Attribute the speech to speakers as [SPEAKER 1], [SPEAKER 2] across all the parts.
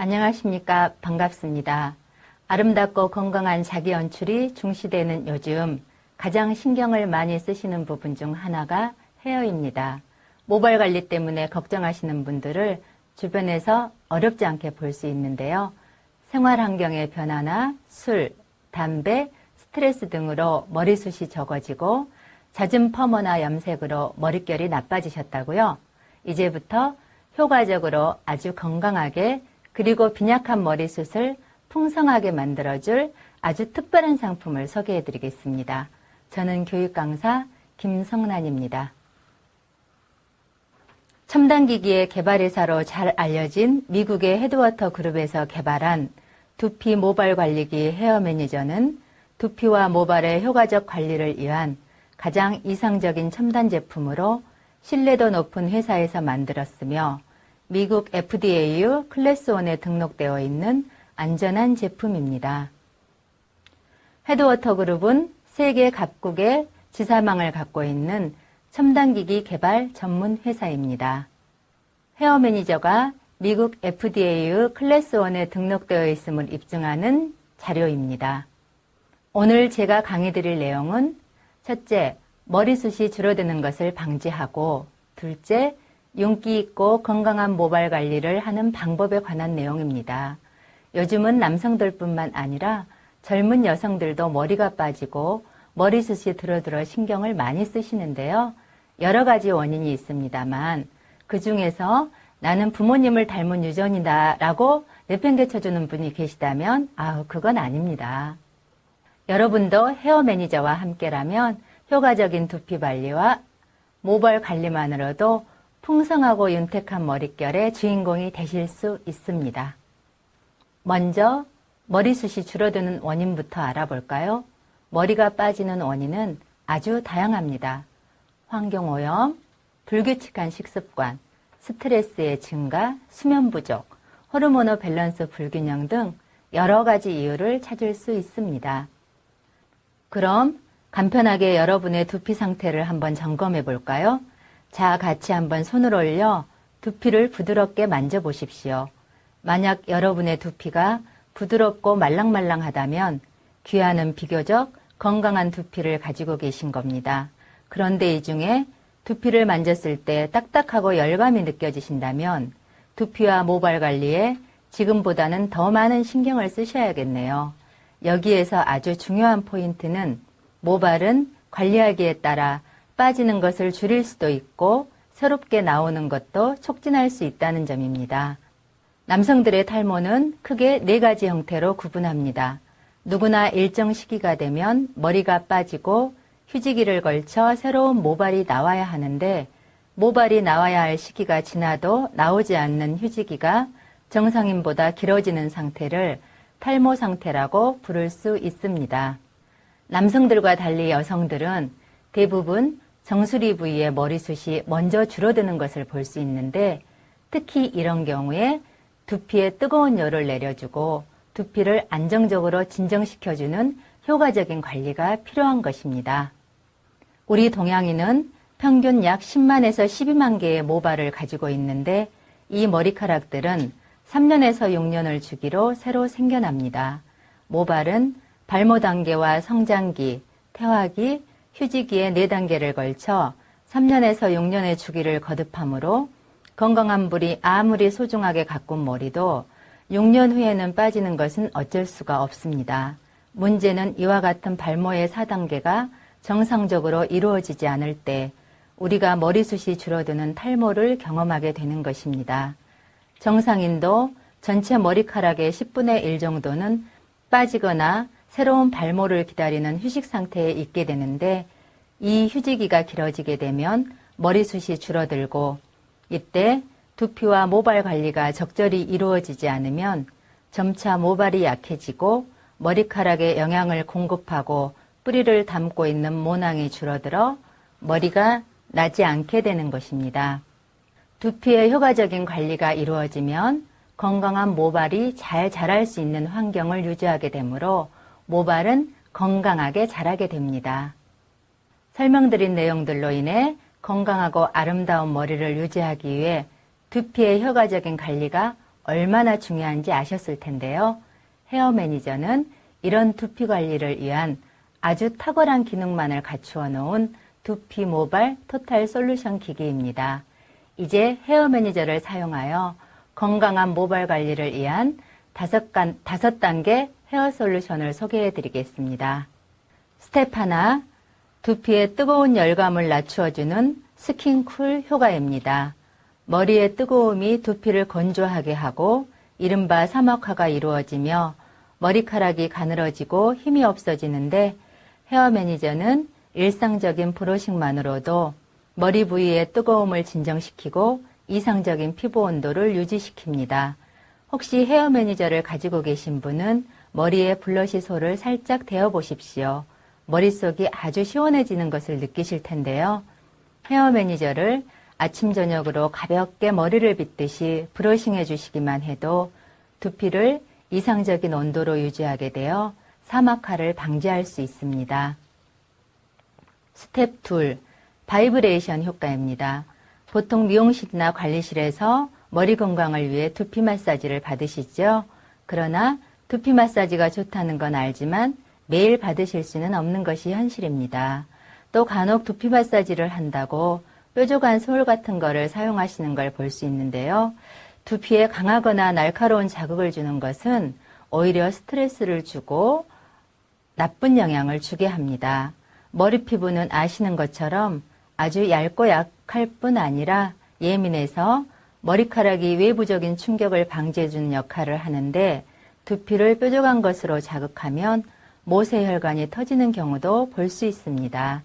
[SPEAKER 1] 안녕하십니까. 반갑습니다. 아름답고 건강한 자기 연출이 중시되는 요즘 가장 신경을 많이 쓰시는 부분 중 하나가 헤어입니다. 모발 관리 때문에 걱정하시는 분들을 주변에서 어렵지 않게 볼 수 있는데요. 생활 환경의 변화나 술, 담배, 스트레스 등으로 머리숱이 적어지고 잦은 펌어나 염색으로 머릿결이 나빠지셨다고요? 이제부터 효과적으로 아주 건강하게 그리고 빈약한 머리숱을 풍성하게 만들어줄 아주 특별한 상품을 소개해 드리겠습니다. 저는 교육 강사 김성란입니다. 첨단기기의 개발회사로 잘 알려진 미국의 헤드워터 그룹에서 개발한 두피 모발 관리기 헤어 매니저는 두피와 모발의 효과적 관리를 위한 가장 이상적인 첨단 제품으로 신뢰도 높은 회사에서 만들었으며 미국 FDA 클래스 1에 등록되어 있는 안전한 제품입니다. 헤드워터 그룹은 세계 각국의 지사망을 갖고 있는 첨단기기 개발 전문 회사입니다. 헤어 매니저가 미국 FDA 클래스 1에 등록되어 있음을 입증하는 자료입니다. 오늘 제가 강의 드릴 내용은 첫째, 머리숱이 줄어드는 것을 방지하고 둘째, 윤기 있고 건강한 모발 관리를 하는 방법에 관한 내용입니다. 요즘은 남성들뿐만 아니라 젊은 여성들도 머리가 빠지고 머리숱이 들어들어 신경을 많이 쓰시는데요. 여러 가지 원인이 있습니다만 그 중에서 나는 부모님을 닮은 유전이다 라고 내팽개쳐주는 분이 계시다면 그건 아닙니다. 여러분도 헤어 매니저와 함께라면 효과적인 두피 관리와 모발 관리만으로도 풍성하고 윤택한 머릿결의 주인공이 되실 수 있습니다. 먼저 머리숱이 줄어드는 원인부터 알아볼까요? 머리가 빠지는 원인은 아주 다양합니다. 환경오염, 불규칙한 식습관, 스트레스의 증가, 수면 부족, 호르몬 밸런스 불균형 등 여러 가지 이유를 찾을 수 있습니다. 그럼 간편하게 여러분의 두피 상태를 한번 점검해 볼까요? 자, 같이 한번 손을 올려 두피를 부드럽게 만져보십시오. 만약 여러분의 두피가 부드럽고 말랑말랑하다면 귀하는 비교적 건강한 두피를 가지고 계신 겁니다. 그런데 이 중에 두피를 만졌을 때 딱딱하고 열감이 느껴지신다면 두피와 모발 관리에 지금보다는 더 많은 신경을 쓰셔야겠네요. 여기에서 아주 중요한 포인트는 모발은 관리하기에 따라 빠지는 것을 줄일 수도 있고 새롭게 나오는 것도 촉진할 수 있다는 점입니다. 남성들의 탈모는 크게 4가지 형태로 구분합니다. 누구나 일정 시기가 되면 머리가 빠지고 휴지기를 걸쳐 새로운 모발이 나와야 하는데 모발이 나와야 할 시기가 지나도 나오지 않는 휴지기가 정상인보다 길어지는 상태를 탈모 상태라고 부를 수 있습니다. 남성들과 달리 여성들은 대부분 정수리 부위의 머리숱이 먼저 줄어드는 것을 볼 수 있는데 특히 이런 경우에 두피에 뜨거운 열을 내려주고 두피를 안정적으로 진정시켜주는 효과적인 관리가 필요한 것입니다. 우리 동양인은 평균 약 10만에서 12만 개의 모발을 가지고 있는데 이 머리카락들은 3년에서 6년을 주기로 새로 생겨납니다. 모발은 발모 단계와 성장기, 퇴화기, 휴지기의 4단계를 걸쳐 3년에서 6년의 주기를 거듭하므로 건강한 불이 아무리 소중하게 가꾼 머리도 6년 후에는 빠지는 것은 어쩔 수가 없습니다. 문제는 이와 같은 발모의 4단계가 정상적으로 이루어지지 않을 때 우리가 머리숱이 줄어드는 탈모를 경험하게 되는 것입니다. 정상인도 전체 머리카락의 10분의 1 정도는 빠지거나 새로운 발모를 기다리는 휴식 상태에 있게 되는데 이 휴지기가 길어지게 되면 머리숱이 줄어들고 이때 두피와 모발 관리가 적절히 이루어지지 않으면 점차 모발이 약해지고 머리카락에 영양을 공급하고 뿌리를 담고 있는 모낭이 줄어들어 머리가 나지 않게 되는 것입니다. 두피의 효과적인 관리가 이루어지면 건강한 모발이 잘 자랄 수 있는 환경을 유지하게 되므로 모발은 건강하게 자라게 됩니다. 설명드린 내용들로 인해 건강하고 아름다운 머리를 유지하기 위해 두피의 효과적인 관리가 얼마나 중요한지 아셨을 텐데요. 헤어 매니저는 이런 두피 관리를 위한 아주 탁월한 기능만을 갖추어 놓은 두피 모발 토탈 솔루션 기기입니다. 이제 헤어 매니저를 사용하여 건강한 모발 관리를 위한 5단계 헤어 솔루션을 소개해 드리겠습니다. 스텝 하나, 두피의 뜨거운 열감을 낮추어주는 스킨쿨 효과입니다. 머리의 뜨거움이 두피를 건조하게 하고 이른바 사막화가 이루어지며 머리카락이 가늘어지고 힘이 없어지는데 헤어 매니저는 일상적인 브러싱만으로도 머리 부위의 뜨거움을 진정시키고 이상적인 피부 온도를 유지시킵니다. 혹시 헤어 매니저를 가지고 계신 분은 머리에 블러시솔을 살짝 대어 보십시오. 머릿속이 아주 시원해지는 것을 느끼실 텐데요. 헤어 매니저를 아침 저녁으로 가볍게 머리를 빗듯이 브러싱해 주시기만 해도 두피를 이상적인 온도로 유지하게 되어 사막화를 방지할 수 있습니다. 스텝 2, 바이브레이션 효과입니다. 보통 미용실이나 관리실에서 머리 건강을 위해 두피 마사지를 받으시죠. 그러나 두피 마사지가 좋다는 건 알지만 매일 받으실 수는 없는 것이 현실입니다. 또 간혹 두피 마사지를 한다고 뾰족한 솔 같은 거를 사용하시는 걸 볼 수 있는데요. 두피에 강하거나 날카로운 자극을 주는 것은 오히려 스트레스를 주고 나쁜 영향을 주게 합니다. 머리 피부는 아시는 것처럼 아주 얇고 약할 뿐 아니라 예민해서 머리카락이 외부적인 충격을 방지해주는 역할을 하는데 두피를 뾰족한 것으로 자극하면 모세혈관이 터지는 경우도 볼 수 있습니다.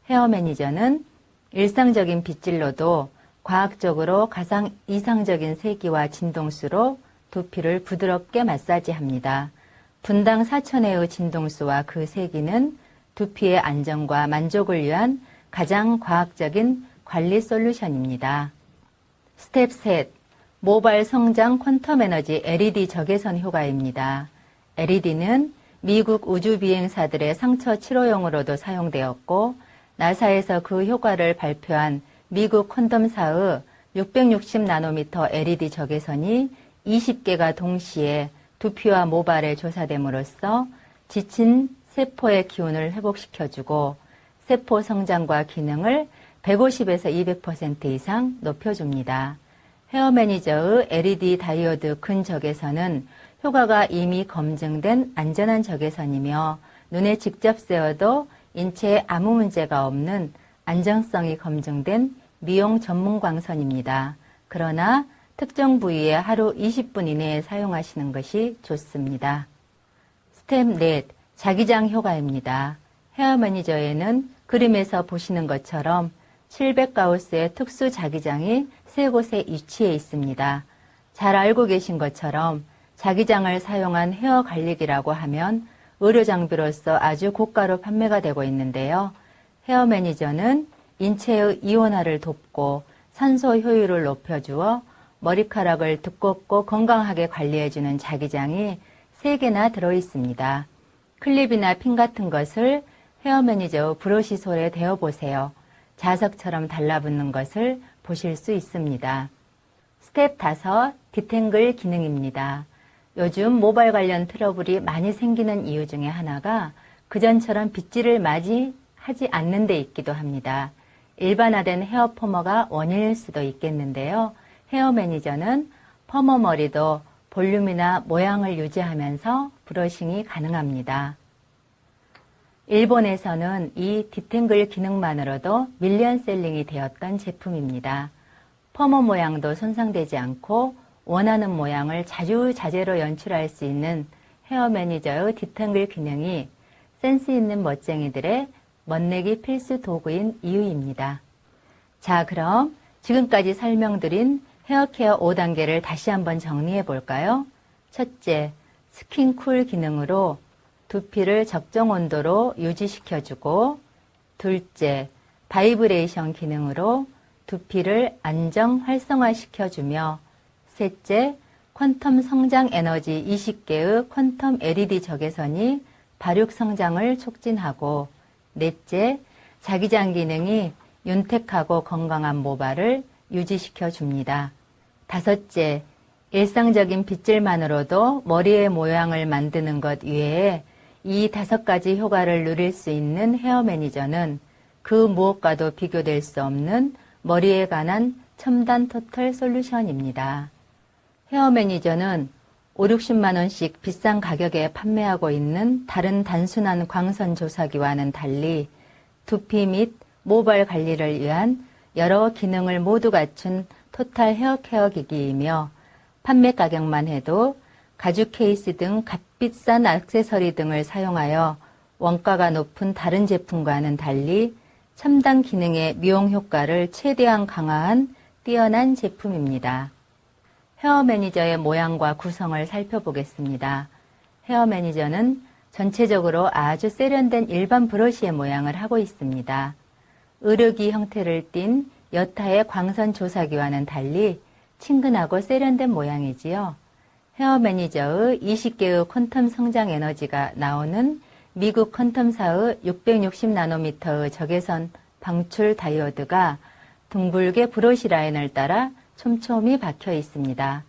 [SPEAKER 1] 헤어 매니저는 일상적인 빗질로도 과학적으로 가장 이상적인 세기와 진동수로 두피를 부드럽게 마사지합니다. 분당 4,000회의 진동수와 그 세기는 두피의 안정과 만족을 위한 가장 과학적인 관리 솔루션입니다. 스텝 3, 모발 성장 퀀텀 에너지 LED 적외선 효과입니다. LED는 미국 우주 비행사들의 상처 치료용으로도 사용되었고 나사에서 그 효과를 발표한 미국 콘돔사의 660나노미터 LED 적외선이 20개가 동시에 두피와 모발에 조사됨으로써 지친 세포의 기운을 회복시켜주고 세포 성장과 기능을 150에서 200% 이상 높여줍니다. 헤어 매니저의 LED 다이오드 근적외선은 효과가 이미 검증된 안전한 적외선이며 눈에 직접 쐬어도 인체에 아무 문제가 없는 안정성이 검증된 미용 전문 광선입니다. 그러나 특정 부위에 하루 20분 이내에 사용하시는 것이 좋습니다. 스텝 4, 자기장 효과입니다. 헤어 매니저에는 그림에서 보시는 것처럼 700가우스의 특수 자기장이 세 곳에 위치해 있습니다. 잘 알고 계신 것처럼 자기장을 사용한 헤어 관리기라고 하면 의료 장비로서 아주 고가로 판매가 되고 있는데요. 헤어 매니저는 인체의 이온화를 돕고 산소 효율을 높여주어 머리카락을 두껍고 건강하게 관리해주는 자기장이 3개나 들어있습니다. 클립이나 핀 같은 것을 헤어 매니저 브러시솔에 대어보세요. 자석처럼 달라붙는 것을 보실 수 있습니다. 스텝 5, 디탱글 기능입니다. 요즘 모발 관련 트러블이 많이 생기는 이유 중에 하나가 그전처럼 빗질을 하지 않는 데 있기도 합니다. 일반화된 헤어 펌어가 원인일 수도 있겠는데요. 헤어 매니저는 펌어 머리도 볼륨이나 모양을 유지하면서 브러싱이 가능합니다. 일본에서는 이 디탱글 기능만으로도 밀리언셀링이 되었던 제품입니다. 펌어 모양도 손상되지 않고 원하는 모양을 자주자재로 연출할 수 있는 헤어 매니저의 디탱글 기능이 센스 있는 멋쟁이들의 멋내기 필수 도구인 이유입니다. 자, 그럼 지금까지 설명드린 헤어케어 5단계를 다시 한번 정리해 볼까요? 첫째, 스킨쿨 기능으로 두피를 적정 온도로 유지시켜주고, 둘째, 바이브레이션 기능으로 두피를 안정 활성화시켜주며, 셋째, 퀀텀 성장 에너지 20개의 퀀텀 LED 적외선이 발육 성장을 촉진하고, 넷째, 자기장 기능이 윤택하고 건강한 모발을 유지시켜 줍니다. 다섯째, 일상적인 빗질만으로도 머리의 모양을 만드는 것 외에 이 5가지 효과를 누릴 수 있는 헤어 매니저는 그 무엇과도 비교될 수 없는 머리에 관한 첨단 토탈 솔루션입니다. 헤어 매니저는 5, 60만 원씩 비싼 가격에 판매하고 있는 다른 단순한 광선 조사기와는 달리 두피 및 모발 관리를 위한 여러 기능을 모두 갖춘 토탈 헤어 케어 기기이며 판매 가격만 해도 가죽 케이스 등 값비싼 액세서리 등을 사용하여 원가가 높은 다른 제품과는 달리 첨단 기능의 미용 효과를 최대한 강화한 뛰어난 제품입니다. 헤어 매니저의 모양과 구성을 살펴보겠습니다. 헤어 매니저는 전체적으로 아주 세련된 일반 브러쉬의 모양을 하고 있습니다. 의료기 형태를 띤 여타의 광선 조사기와는 달리 친근하고 세련된 모양이지요. 헤어 매니저의 20개의 퀀텀 성장 에너지가 나오는 미국 퀀텀사의 660나노미터의 적외선 방출 다이오드가 둥글게 브러쉬 라인을 따라 촘촘히 박혀 있습니다.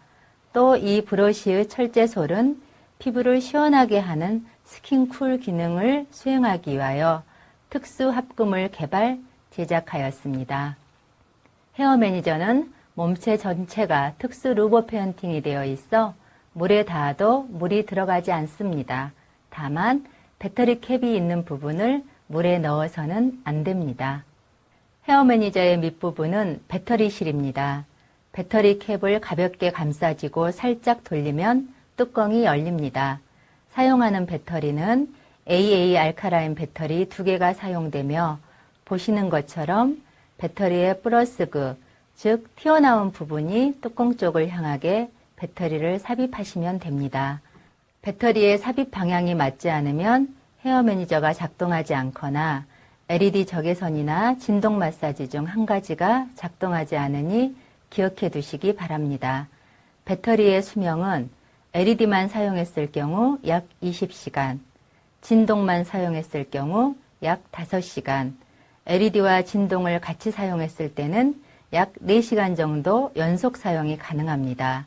[SPEAKER 1] 또 이 브러쉬의 철제솔은 피부를 시원하게 하는 스킨쿨 기능을 수행하기 위하여 특수 합금을 개발, 제작하였습니다. 헤어 매니저는 몸체 전체가 특수 루버 페인팅이 되어 있어 물에 닿아도 물이 들어가지 않습니다. 다만 배터리 캡이 있는 부분을 물에 넣어서는 안 됩니다. 헤어 매니저의 밑부분은 배터리실입니다. 배터리 캡을 가볍게 감싸지고 살짝 돌리면 뚜껑이 열립니다. 사용하는 배터리는 AA 알카라인 배터리 2개가 사용되며 보시는 것처럼 배터리의 플러스극, 즉 튀어나온 부분이 뚜껑 쪽을 향하게 배터리를 삽입하시면 됩니다. 배터리의 삽입 방향이 맞지 않으면 헤어 매니저가 작동하지 않거나 LED 적외선이나 진동 마사지 중 한 가지가 작동하지 않으니 기억해 두시기 바랍니다. 배터리의 수명은 LED만 사용했을 경우 약 20시간, 진동만 사용했을 경우 약 5시간, LED와 진동을 같이 사용했을 때는 약 4시간 정도 연속 사용이 가능합니다.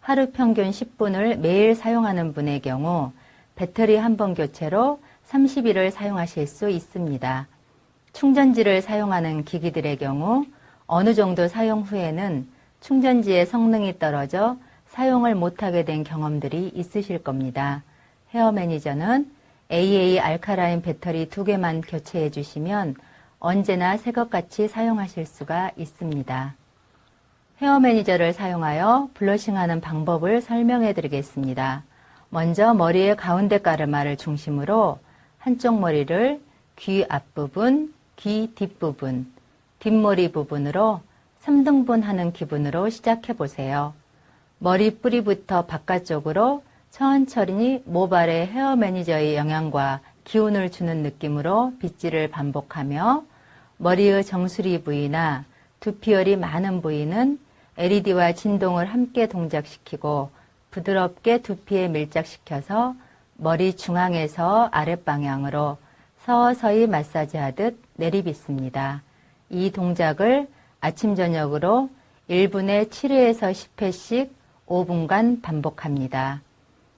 [SPEAKER 1] 하루 평균 10분을 매일 사용하는 분의 경우 배터리 한 번 교체로 30일을 사용하실 수 있습니다. 충전지를 사용하는 기기들의 경우 어느 정도 사용 후에는 충전지의 성능이 떨어져 사용을 못하게 된 경험들이 있으실 겁니다. 헤어 매니저는 AA 알카라인 배터리 2개만 교체해 주시면 언제나 새것같이 사용하실 수가 있습니다. 헤어 매니저를 사용하여 블러싱하는 방법을 설명해 드리겠습니다. 먼저 머리의 가운데 가르마를 중심으로 한쪽 머리를 귀 앞부분, 귀 뒷부분, 뒷머리 부분으로 3등분 하는 기분으로 시작해 보세요. 머리 뿌리부터 바깥쪽으로 천천히 모발에 헤어 매니저의 영향과 기운을 주는 느낌으로 빗질을 반복하며 머리의 정수리 부위나 두피열이 많은 부위는 LED와 진동을 함께 동작시키고 부드럽게 두피에 밀착시켜서 머리 중앙에서 아랫방향으로 서서히 마사지하듯 내리빗습니다. 이 동작을 아침 저녁으로 1분에 7회에서 10회씩 5분간 반복합니다.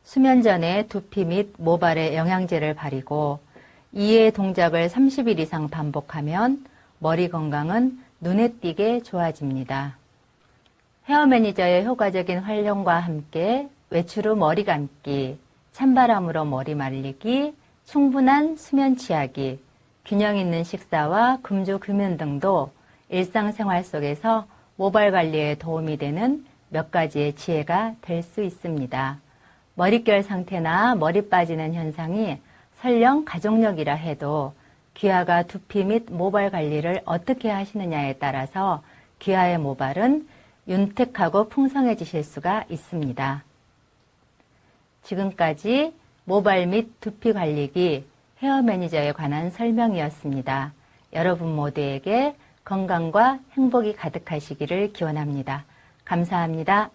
[SPEAKER 1] 수면 전에 두피 및 모발에 영양제를 바르고 이의 동작을 30일 이상 반복하면 머리 건강은 눈에 띄게 좋아집니다. 헤어 매니저의 효과적인 활용과 함께 외출 후 머리 감기, 찬바람으로 머리 말리기, 충분한 수면 취하기, 균형 있는 식사와 금주 금연 등도 일상생활 속에서 모발 관리에 도움이 되는 몇 가지의 지혜가 될 수 있습니다. 머릿결 상태나 머리 빠지는 현상이 설령 가족력이라 해도 귀하가 두피 및 모발 관리를 어떻게 하시느냐에 따라서 귀하의 모발은 윤택하고 풍성해지실 수가 있습니다. 지금까지 모발 및 두피 관리기 헤어 매니저에 관한 설명이었습니다. 여러분 모두에게 건강과 행복이 가득하시기를 기원합니다. 감사합니다.